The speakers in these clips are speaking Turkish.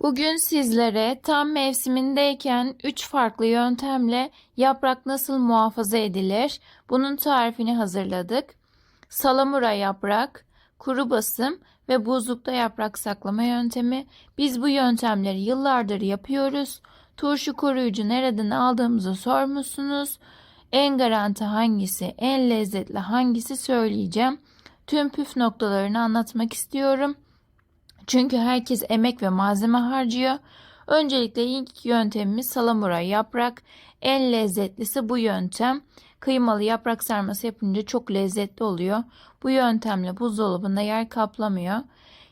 Bugün sizlere tam mevsimindeyken 3 farklı yöntemle yaprak nasıl muhafaza edilir? Bunun tarifini hazırladık. Salamura yaprak, kuru basım ve buzlukta yaprak saklama yöntemi. Biz bu yöntemleri yıllardır yapıyoruz. Turşu koruyucu nereden aldığımızı sormuşsunuz. En garanti hangisi, en lezzetli hangisi söyleyeceğim. Tüm püf noktalarını anlatmak istiyorum. Çünkü herkes emek ve malzeme harcıyor. Öncelikle ilk yöntemimiz salamura yaprak. En lezzetlisi bu yöntem. Kıymalı yaprak sarması yapınca çok lezzetli oluyor. Bu yöntemle buzdolabında yer kaplamıyor.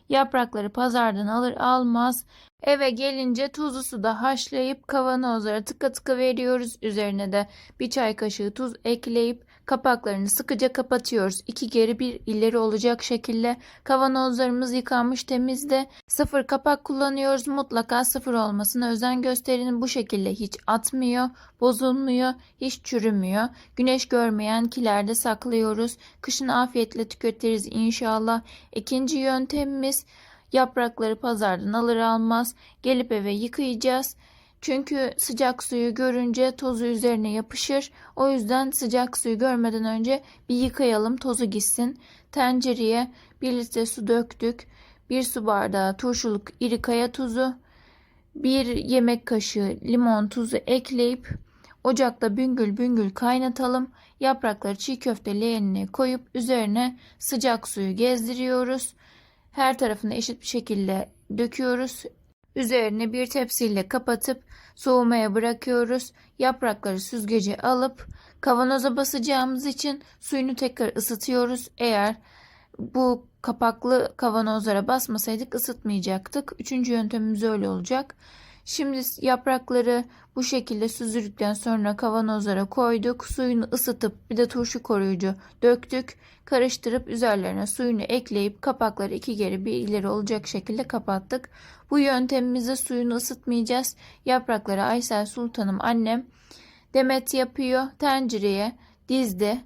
Yaprakları pazardan alır almaz eve gelince tuzlu suda haşlayıp kavanozlara tıka tıka veriyoruz. Üzerine de bir çay kaşığı tuz ekleyip kapaklarını sıkıca kapatıyoruz. 2 geri bir ileri olacak şekilde kavanozlarımız yıkanmış temizde. Sıfır kapak kullanıyoruz. Mutlaka sıfır olmasına özen gösterin. Bu şekilde hiç atmıyor, bozulmuyor, hiç çürümüyor. Güneş görmeyen kilerde saklıyoruz. Kışın afiyetle tüketiriz inşallah. İkinci yöntemimiz yaprakları pazardan alır almaz gelip eve yıkayacağız. Çünkü sıcak suyu görünce tozu üzerine yapışır. O yüzden sıcak suyu görmeden önce bir yıkayalım, tozu gitsin. Tencereye 1 litre su döktük. 1 su bardağı turşuluk iri kaya tuzu, 1 yemek kaşığı limon tuzu ekleyip ocakta büngül büngül kaynatalım. Yaprakları çiğ köfte leğenine koyup üzerine sıcak suyu gezdiriyoruz. Her tarafını eşit bir şekilde döküyoruz. Üzerine bir tepsiyle kapatıp soğumaya bırakıyoruz. Yaprakları süzgece alıp kavanoza basacağımız için suyunu tekrar ısıtıyoruz. Eğer bu kapaklı kavanozlara basmasaydık ısıtmayacaktık. Üçüncü yöntemimiz öyle olacak. Şimdi yaprakları bu şekilde süzüldükten sonra kavanozlara koyduk. Suyunu ısıtıp bir de turşu koruyucu döktük. Karıştırıp üzerlerine suyunu ekleyip kapakları 2 geri bir ileri olacak şekilde kapattık. Bu yöntemimizde suyunu ısıtmayacağız. Yaprakları Aysel Sultanım annem demet yapıyor. Tencereye dizdi.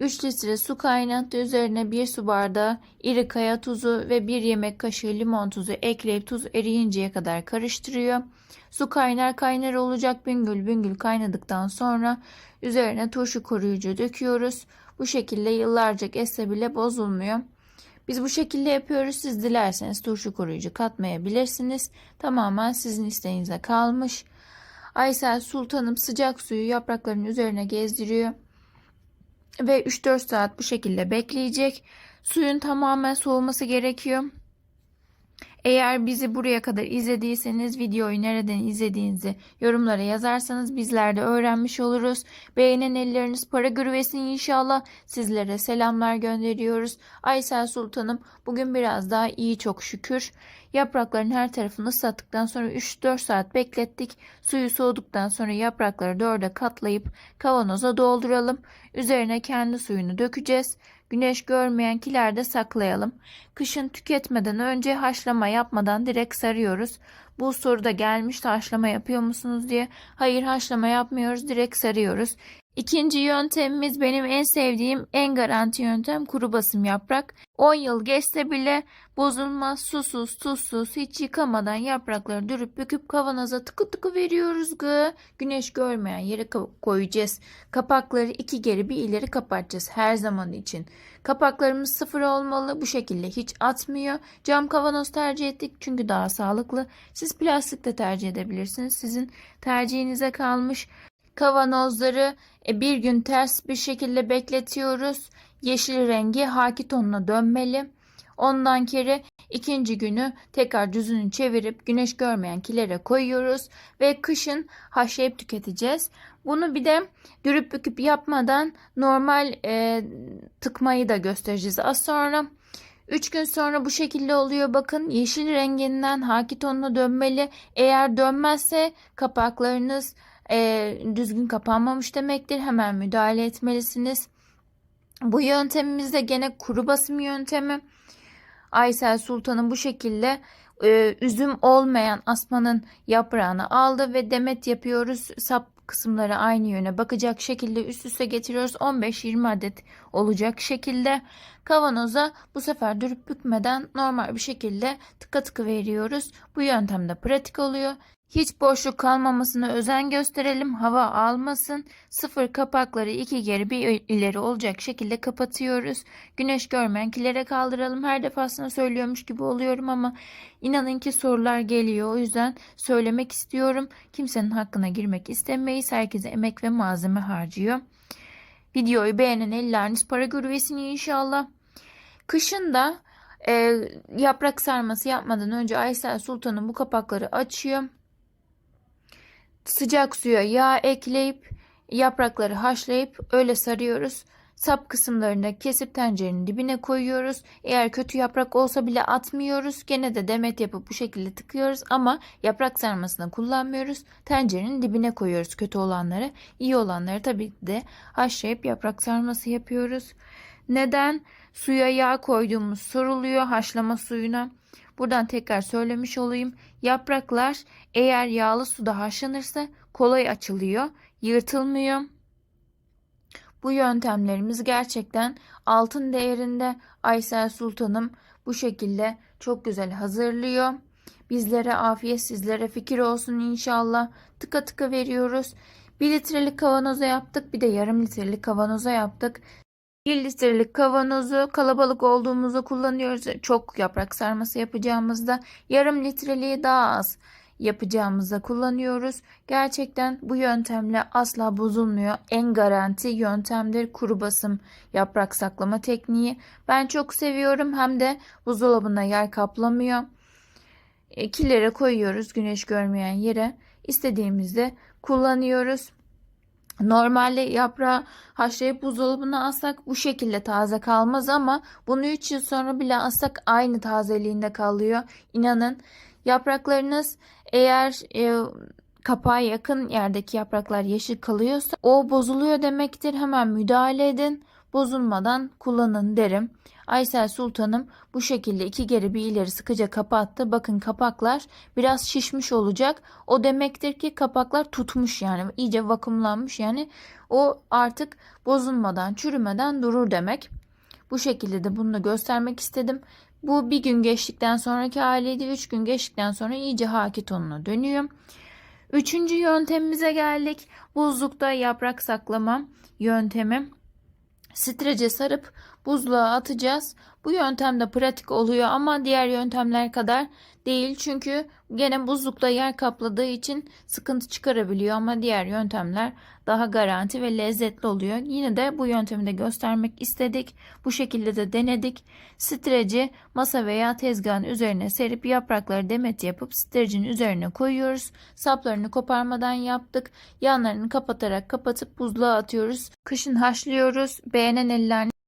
3 litre su kaynattı. Üzerine 1 su bardağı iri kaya tuzu ve 1 yemek kaşığı limon tuzu ekleyip tuz eriyinceye kadar karıştırıyor. Su kaynar kaynar olacak. Büngül büngül kaynadıktan sonra üzerine turşu koruyucu döküyoruz. Bu şekilde yıllarca esse bile bozulmuyor. Biz bu şekilde yapıyoruz. Siz dilerseniz turşu koruyucu katmayabilirsiniz. Tamamen sizin isteğinize kalmış. Aysel Sultanım sıcak suyu yaprakların üzerine gezdiriyor ve 3-4 saat bu şekilde bekleyecek. Suyun tamamen soğuması gerekiyor. Eğer bizi buraya kadar izlediyseniz videoyu nereden izlediğinizi yorumlara yazarsanız bizler de öğrenmiş oluruz. Beğenen elleriniz para görüvesin inşallah. Sizlere selamlar gönderiyoruz. Aysel Sultanım bugün biraz daha iyi çok şükür. Yaprakların her tarafını ıslattıktan sonra 3-4 saat beklettik. Suyu soğuduktan sonra yaprakları 4'e katlayıp kavanoza dolduralım. Üzerine kendi suyunu dökeceğiz. Güneş görmeyen kilerde saklayalım. Kışın tüketmeden önce haşlama yapmadan direkt sarıyoruz. Bu soruda gelmiş haşlama yapıyor musunuz diye. Hayır haşlama yapmıyoruz, direkt sarıyoruz. İkinci yöntemimiz benim en sevdiğim, en garanti yöntem kuru basım yaprak. 10 yıl geçse bile bozulmaz, susuz, tuzsuz, hiç yıkamadan yaprakları dürüp büküp kavanoza tıkı tıkı veriyoruz. Güneş görmeyen yere koyacağız. Kapakları 2 geri bir ileri kapatacağız her zaman için. Kapaklarımız sıfır olmalı. Bu şekilde hiç atmıyor. Cam kavanoz tercih ettik çünkü daha sağlıklı. Siz plastik de tercih edebilirsiniz. Sizin tercihinize kalmış. Kavanozları bir gün ters bir şekilde bekletiyoruz. Yeşil rengi haki tonuna dönmeli. Ondan kere ikinci günü tekrar düzünü çevirip güneş görmeyen kilere koyuyoruz ve kışın haşlayıp tüketeceğiz. Bunu bir de dürüp büküp yapmadan normal tıkmayı da göstereceğiz az sonra. 3 gün sonra bu şekilde oluyor. Bakın yeşil renginden haki tonuna dönmeli. Eğer dönmezse kapaklarınız düzgün kapanmamış demektir. Hemen müdahale etmelisiniz. Bu yöntemimiz de gene kuru basım yöntemi. Aysel Sultan'ın bu şekilde üzüm olmayan asmanın yaprağını aldı ve demet yapıyoruz. Sap kısımları aynı yöne bakacak şekilde üst üste getiriyoruz. 15-20 adet olacak şekilde. Kavanoza bu sefer dürüp bükmeden normal bir şekilde tıka tıkı veriyoruz. Bu yöntemde pratik oluyor. Hiç boşluk kalmamasına özen gösterelim. Hava almasın. Sıfır kapakları 2 geri bir ileri olacak şekilde kapatıyoruz. Güneş görmeyen kilere kaldıralım. Her defasında söylüyormuş gibi oluyorum ama inanın ki sorular geliyor. O yüzden söylemek istiyorum. Kimsenin hakkına girmek istemeyiz. Herkese emek ve malzeme harcıyor. Videoyu beğenen elleriniz para görüversin inşallah. Kışın da yaprak sarması yapmadan önce Aysel Sultan'ın bu kapakları açıyor. Sıcak suya yağ ekleyip yaprakları haşlayıp öyle sarıyoruz. Sap kısımlarını da kesip tencerenin dibine koyuyoruz. Eğer kötü yaprak olsa bile atmıyoruz. Gene de demet yapıp bu şekilde tıkıyoruz ama yaprak sarmasını kullanmıyoruz. Tencerenin dibine koyuyoruz kötü olanları. İyi olanları tabii de haşlayıp yaprak sarması yapıyoruz. Neden suya yağ koyduğumuz soruluyor, haşlama suyuna. Buradan tekrar söylemiş olayım. Yapraklar eğer yağlı suda haşlanırsa kolay açılıyor, yırtılmıyor. Bu yöntemlerimiz gerçekten altın değerinde. Aysel Sultanım bu şekilde çok güzel hazırlıyor. Bizlere afiyet, sizlere fikir olsun inşallah. Tıka tıka veriyoruz. 1 litrelik kavanoza yaptık, bir de yarım litrelik kavanoza yaptık. 1 litrelik kavanozu kalabalık olduğumuzda kullanıyoruz. Çok yaprak sarması yapacağımızda yarım litreliği daha az yapacağımızda kullanıyoruz. Gerçekten bu yöntemle asla bozulmuyor. En garanti yöntemdir kuru basım yaprak saklama tekniği. Ben çok seviyorum, hem de buzdolabına yer kaplamıyor. Kilere koyuyoruz güneş görmeyen yere. İstediğimizde kullanıyoruz. Normalde yaprağı haşlayıp buzdolabına assak bu şekilde taze kalmaz ama bunu 3 yıl sonra bile assak aynı tazeliğinde kalıyor. İnanın, yapraklarınız eğer kapağa yakın yerdeki yapraklar yeşil kalıyorsa o bozuluyor demektir. Hemen müdahale edin. Bozulmadan kullanın derim. Aysel Sultanım bu şekilde 2 geri bir ileri sıkıca kapattı. Bakın kapaklar biraz şişmiş olacak. O demektir ki kapaklar tutmuş, yani iyice vakumlanmış, yani o artık bozulmadan, çürümeden durur demek. Bu şekilde de bunu da göstermek istedim. Bu bir gün geçtikten sonraki haliydi. 3 gün geçtikten sonra iyice haki tonuna dönüyor. Üçüncü yöntemimize geldik. Buzlukta yaprak saklama yöntemi. Strece sarıp buzluğa atacağız. Bu yöntem de pratik oluyor ama diğer yöntemler kadar değil. Çünkü gene buzlukta yer kapladığı için sıkıntı çıkarabiliyor ama diğer yöntemler daha garanti ve lezzetli oluyor. Yine de bu yöntemi de göstermek istedik. Bu şekilde de denedik. Streci masa veya tezgahın üzerine serip yaprakları demet yapıp strecin üzerine koyuyoruz. Saplarını koparmadan yaptık. Yanlarını kapatarak kapatıp buzluğa atıyoruz. Kışın haşlıyoruz. Beğenen ellerini